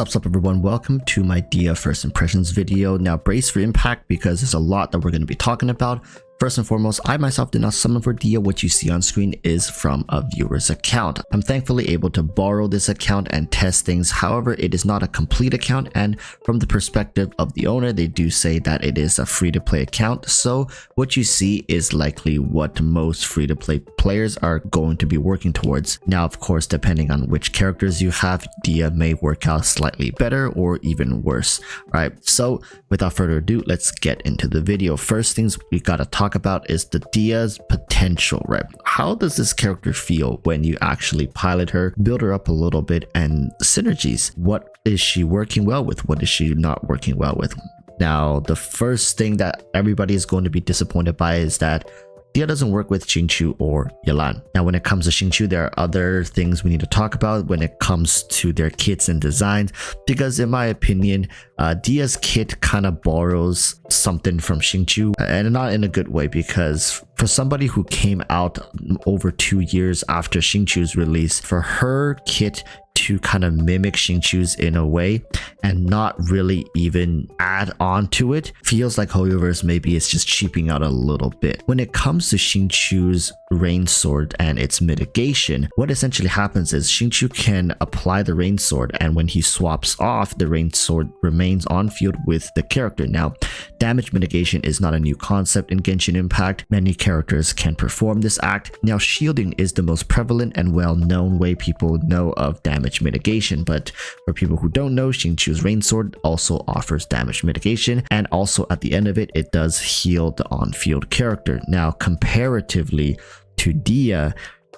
Sup everyone, welcome to my Dehya first impressions video. Now brace for impact because there's a lot that we're going to be talking about. First and foremost, I myself did not summon for Dehya. What you see on screen is from a viewer's account. I'm thankfully able to borrow this account and test things. However, it is not a complete account, and from the perspective of the owner, they do say that it is a free-to-play account. So what you see is likely what most free-to-play players are going to be working towards. Now, of course, depending on which characters you have, Dehya may work out slightly better or even worse. All right, so without further ado, let's get into the video. First things we gotta talk about is the Dehya's potential, right? How does this character feel when you actually pilot her, build her up a little bit, and synergies? What is she working well with? What is she not working well with? Now, the first thing that everybody is going to be disappointed by is that Dehya doesn't work with Xingqiu or Yelan. Now, when it comes to Xingqiu, there are other things we need to talk about when it comes to their kits and designs, because in my opinion, Dehya's kit kind of borrows something from Xingqiu, and not in a good way, because for somebody who came out over 2 years after Xingqiu's release, for her kit to kind of mimic Xingqiu's in a way and not really even add on to it, feels like HoYoverse maybe it's just cheaping out a little bit. When it comes to Xingqiu's rain sword and its mitigation, what essentially happens is Xingqiu can apply the rain sword, and when he swaps off, the rain sword remains on field with the character. Now, damage mitigation is not a new concept in Genshin Impact. Many characters can perform this act. Now, shielding is the most prevalent and well-known way people know of damage mitigation, but for people who don't know, Xingqiu's rain sword also offers damage mitigation, and also at the end of it, it does heal the on-field character. Now, comparatively to Dehya,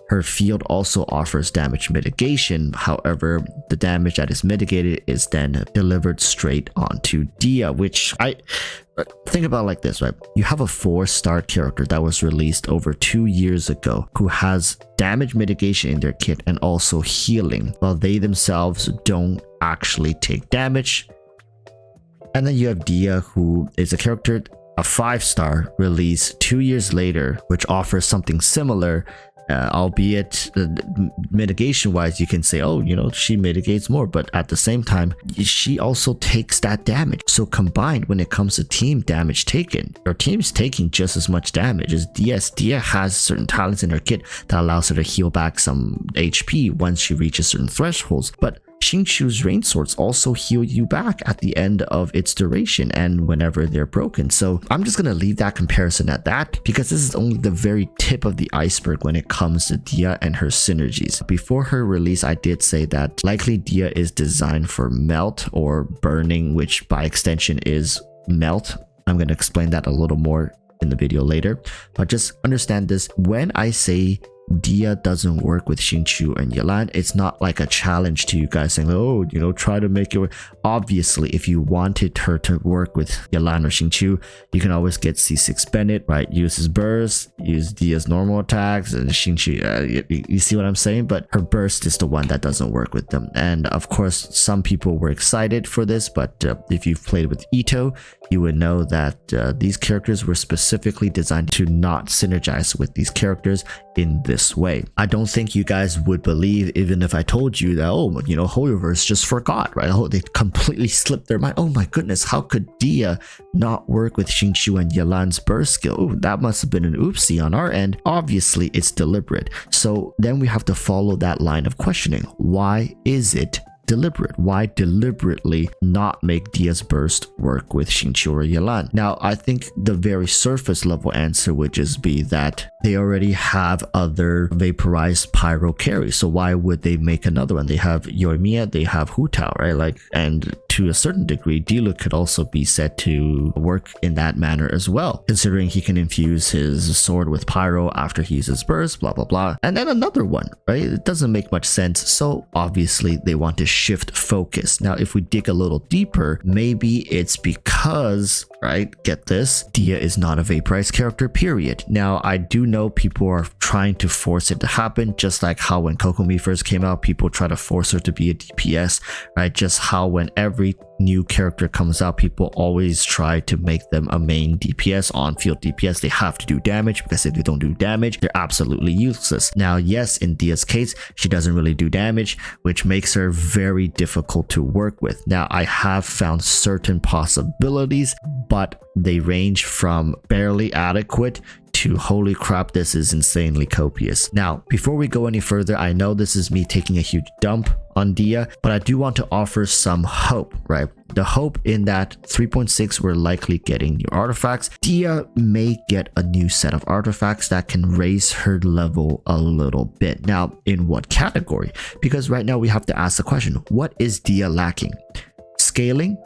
her field also offers damage mitigation. However, the damage that is mitigated is then delivered straight onto Dehya, which I think about like this, right? You have a 4-star character that was released over 2 years ago who has damage mitigation in their kit and also healing, while they themselves don't actually take damage. And then you have Dehya, who is a character, a 5-star release 2 years later, which offers something similar, albeit mitigation wise you can say, oh, you know, she mitigates more, but at the same time she also takes that damage. So combined, when it comes to team damage taken, your team's taking just as much damage as Dehya. Dehya has certain talents in her kit that allows her to heal back some HP once she reaches certain thresholds, but Xingqiu's rain swords also heal you back at the end of its duration and whenever they're broken. So I'm just gonna leave that comparison at that, because this is only the very tip of the iceberg when it comes to Dehya and her synergies. Before her release, I did say that likely Dehya is designed for melt or burning, which by extension is melt. I'm gonna explain that a little more in the video later, but just understand this: when I say Dehya doesn't work with Xingqiu and Yelan, it's not like a challenge to you guys saying, oh, you know, try to make it work. Obviously, if you wanted her to work with Yelan or Xingqiu, you can always get C6 Bennett, right? Use his burst, use Dehya's normal attacks, and Xingqiu, you see what I'm saying? But her burst is the one that doesn't work with them. And of course, some people were excited for this, but if you've played with Ito, you would know that these characters were specifically designed to not synergize with these characters in this way. I don't think you guys would believe even if I told you that, oh, you know, HoYoverse just forgot, right? Oh, they completely slipped their mind. Oh my goodness, how could Dehya not work with Xingqiu and Yelan's burst skill? Oh, that must have been an oopsie on our end. Obviously, it's deliberate. So then we have to follow that line of questioning. Why is it deliberate? Why deliberately not make Dehya's burst work with Xingqiu or Yelan? Now, I think the very surface level answer would just be that they already have other vaporized pyro carries, so why would they make another one? They have Yoimiya, they have Hu Tao, right? Like, and to a certain degree, Diluc could also be said to work in that manner as well, considering he can infuse his sword with pyro after he uses burst, blah blah blah. And then another one, right? It doesn't make much sense. So obviously they want to shift focus. Now, if we dig a little deeper, maybe it's because, right, get this, Dehya is not a vaporized character, period. Now, I do know people are trying to force it to happen, just like how when Kokomi first came out, people try to force her to be a DPS, right? Just how when every new character comes out, people always try to make them a main DPS, on-field DPS. They have to do damage, because if they don't do damage, they're absolutely useless. Now, yes, in Dehya's case, she doesn't really do damage, which makes her very difficult to work with. Now, I have found certain possibilities, but they range from barely adequate to holy crap, this is insanely copious. Now, before we go any further, I know this is me taking a huge dump on Dehya, but I do want to offer some hope, right? The hope in that 3.6 we're likely getting new artifacts. Dehya may get a new set of artifacts that can raise her level a little bit. Now, in what category? Because right now we have to ask the question, what is Dehya lacking? Scaling,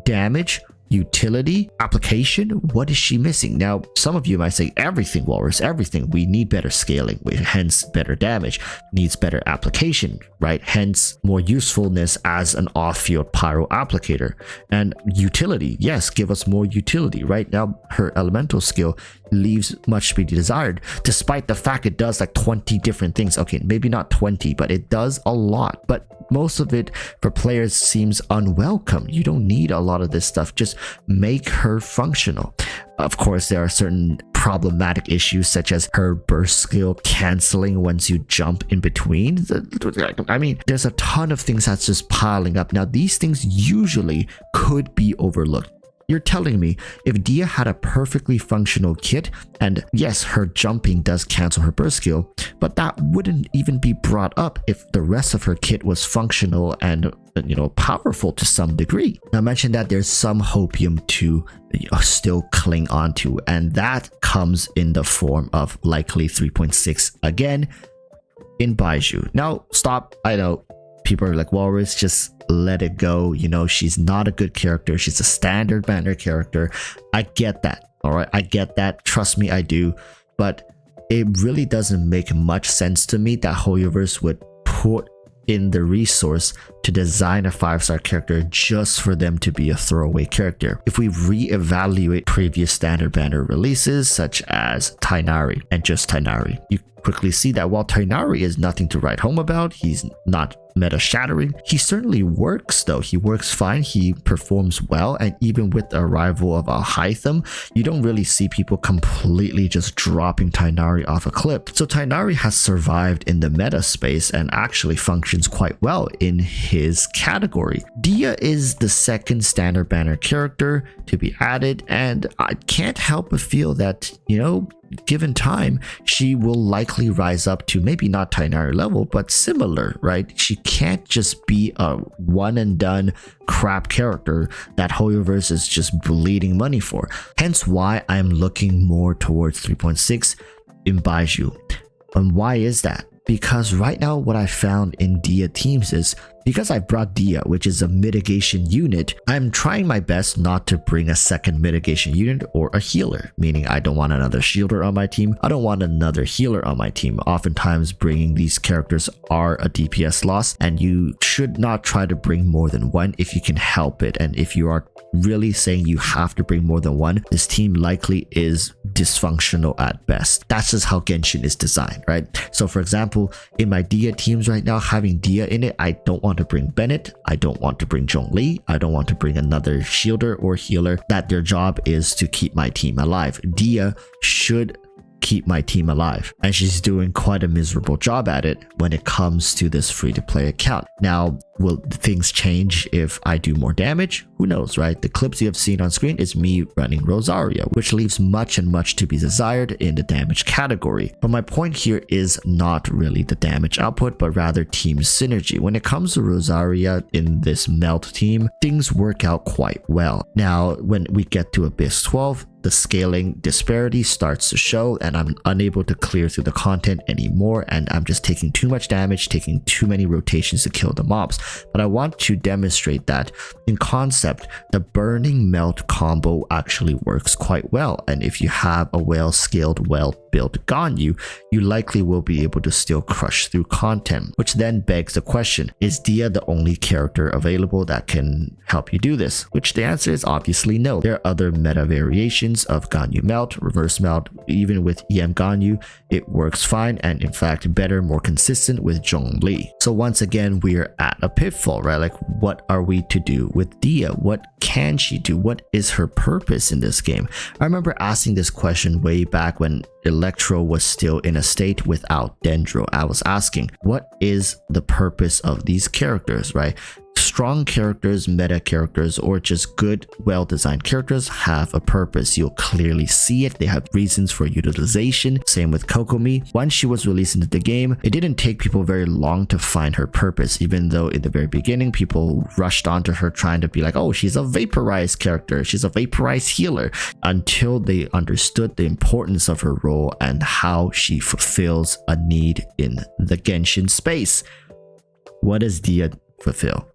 damage, utility, application? What is she missing? Now, some of you might say everything, Walrus, everything. We need better scaling, hence better damage, needs better application, right? Hence more usefulness as an off-field pyro applicator. And utility, yes, give us more utility. Right now, her elemental skill leaves much to be desired, despite the fact it does like 20 different things. Okay, maybe not 20, but it does a lot. But most of it for players seems unwelcome. You don't need a lot of this stuff. Just make her functional. Of course, there are certain problematic issues, such as her burst skill canceling once you jump in between. I mean, there's a ton of things that's just piling up. Now, these things usually could be overlooked. You're telling me if Dehya had a perfectly functional kit, and yes, her jumping does cancel her burst skill, but that wouldn't even be brought up if the rest of her kit was functional and, you know, powerful to some degree. Now, I mentioned that there's some hopium to still cling on to, and that comes in the form of likely 3.6 again in Baizhu. Now, stop. I know people are like, Walrus, just let it go. You know, she's not a good character. She's a standard banner character. I get that. All right. I get that. Trust me, I do. But it really doesn't make much sense to me that Hoyoverse would put in the resource to design a 5-star character just for them to be a throwaway character. If we re-evaluate previous standard banner releases, such as Tighnari and just Tighnari, you quickly see that while Tighnari is nothing to write home about, he's not meta shattering, he certainly works though. He works fine, he performs well, and even with the arrival of Alhaitham, you don't really see people completely just dropping Tighnari off a cliff. So Tighnari has survived in the meta space and actually functions quite well in his category. Dehya is the second standard banner character to be added, and I can't help but feel that, you know, given time, she will likely rise up to maybe not Tighnari level, but similar, right? She can't just be a one and done crap character that Hoyoverse is just bleeding money for. Hence why I'm looking more towards 3.6 in Baizhu. And why is that? Because right now what I found in Dehya teams is, because I brought Dehya, which is a mitigation unit, I'm trying my best not to bring a second mitigation unit or a healer, meaning I don't want another shielder on my team. I don't want another healer on my team. Oftentimes bringing these characters are a DPS loss, and you should not try to bring more than one if you can help it. And if you are really saying you have to bring more than one, this team likely is dysfunctional at best. That's just how Genshin is designed, right? So for example, in my Dehya teams right now, having Dehya in it, I don't want to bring Bennett, I don't want to bring Zhongli, I don't want to bring another shielder or healer that their job is to keep my team alive. Dehya should keep my team alive, and she's doing quite a miserable job at it when it comes to this free-to-play account. Now, will things change if I do more damage? Who knows, right? The clips you have seen on screen is me running Rosaria, which leaves much to be desired in the damage category. But my point here is not really the damage output, but rather team synergy. When it comes to Rosaria in this melt team, things work out quite well. Now, when we get to Abyss 12, the scaling disparity starts to show, and I'm unable to clear through the content anymore, and I'm just taking too much damage, taking too many rotations to kill the mobs. But I want to demonstrate that in concept, the burning melt combo actually works quite well, and if you have a well-scaled, well-built Ganyu, you likely will be able to still crush through content, which then begs the question, is Dehya the only character available that can help you do this? Which the answer is obviously no. There are other meta variations variations of Ganyu melt, reverse melt, even with EM Ganyu, it works fine and in fact better, more consistent with Zhongli. So once again, we're at a pitfall, right? Like, what are we to do with Dehya? What can she do? What is her purpose in this game? I remember asking this question way back when Electro was still in a state without Dendro. I was asking, what is the purpose of these characters, right? Strong characters, meta characters, or just good, well-designed characters have a purpose. You'll clearly see it. They have reasons for utilization. Same with Kokomi. Once she was released into the game, it didn't take people very long to find her purpose, even though in the very beginning, people rushed onto her trying to be like, oh, she's a vaporized character. She's a vaporized healer, until they understood the importance of her role and how she fulfills a need in the Genshin space. What does Dehya fulfill?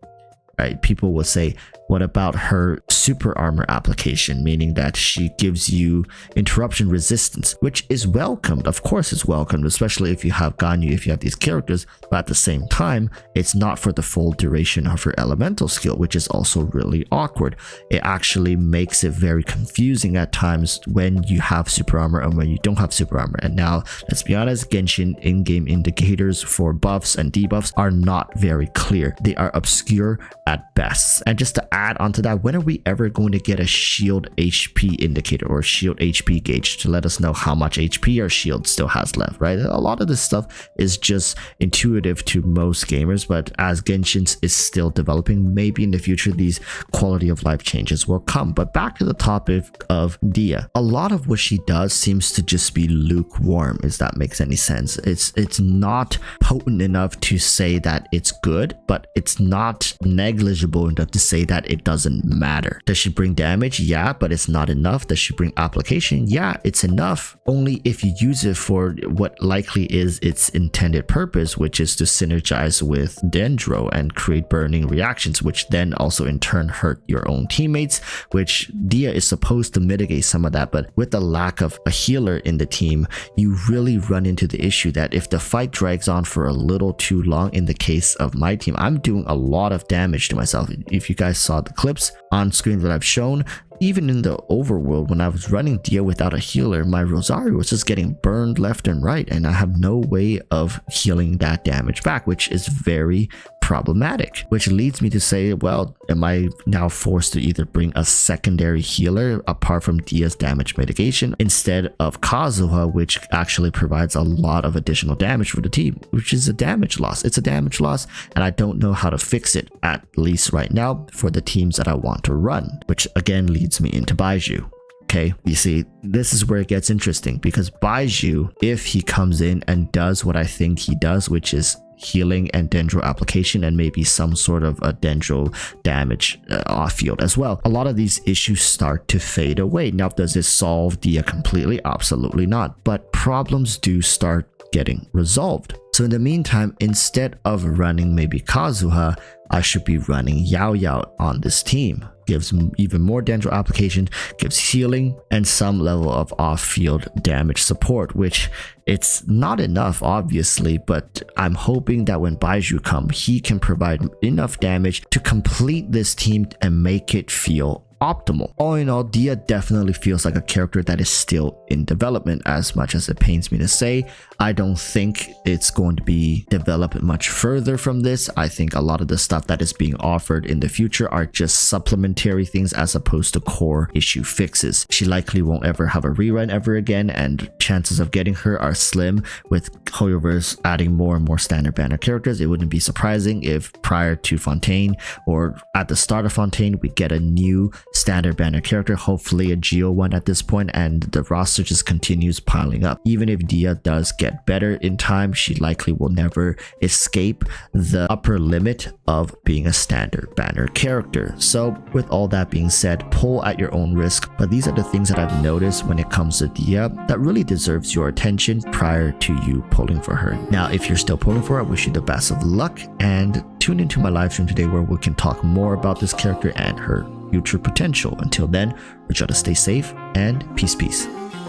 Right, people will say, what about her super armor application, meaning that she gives you interruption resistance, which is welcomed. Of course it's welcomed, especially if you have Ganyu, if you have these characters, but at the same time, it's not for the full duration of her elemental skill, which is also really awkward. It actually makes it very confusing at times when you have super armor and when you don't have super armor. And now, let's be honest, Genshin in-game indicators for buffs and debuffs are not very clear. They are obscure at best. And just to add onto that, when are we ever going to get a shield HP indicator or shield HP gauge to let us know how much HP our shield still has left, right? A lot of this stuff is just intuitive to most gamers, but as Genshin is still developing, maybe in the future these quality of life changes will come. But back to the topic of Dehya, a lot of what she does seems to just be lukewarm, if that makes any sense. It's not potent enough to say that it's good, but it's not negligible enough to say that it doesn't matter. Does she bring damage? Yeah, but it's not enough. Does she bring application? Yeah, it's enough. Only if you use it for what likely is its intended purpose, which is to synergize with Dendro and create burning reactions, which then also in turn hurt your own teammates, which Dehya is supposed to mitigate some of that. But with the lack of a healer in the team, you really run into the issue that if the fight drags on for a little too long, in the case of my team, I'm doing a lot of damage to myself. If you guys saw the clips on screen that I've shown, even in the overworld, when I was running Dehya without a healer, my Rosario was just getting burned left and right, and I have no way of healing that damage back, which is very problematic. Which leads me to say, well, am I now forced to either bring a secondary healer apart from Dehya's damage mitigation instead of Kazuha, which actually provides a lot of additional damage for the team, which is a damage loss. It's a damage loss, and I don't know how to fix it, at least right now, for the teams that I want to run, which again leads me into Baizhu. Okay, you see, this is where it gets interesting, because Baizhu, if he comes in and does what I think he does, which is healing and Dendro application and maybe some sort of a Dendro damage off field as well, a lot of these issues start to fade away. Now, does it solve Dehya completely? Absolutely not, but problems do start getting resolved. So in the meantime, instead of running maybe Kazuha, I should be running Yao Yao on this team. Gives even more Dendro application, gives healing, and some level of off-field damage support, which it's not enough, obviously, but I'm hoping that when Baizhu comes, he can provide enough damage to complete this team and make it feel optimal. All in all, Dehya definitely feels like a character that is still in development, as much as it pains me to say. I don't think it's going to be developed much further from this. I think a lot of the stuff that is being offered in the future are just supplementary things as opposed to core issue fixes. She likely won't ever have a rerun ever again, and chances of getting her are slim. With Hoyoverse adding more and more standard banner characters, it wouldn't be surprising if prior to Fontaine or at the start of Fontaine we get a new standard banner character, hopefully a Geo one at this point, and the roster just continues piling up. Even if Dehya does get better in time, she likely will never escape the upper limit of being a standard banner character. So with all that being said, pull at your own risk, but these are the things that I've noticed when it comes to Dehya that really deserves your attention prior to you pulling for her. Now, if you're still pulling for her, I wish you the best of luck, and tune into my live stream today where we can talk more about this character and her future potential. Until then, we're trying to stay safe, and peace.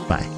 Bye.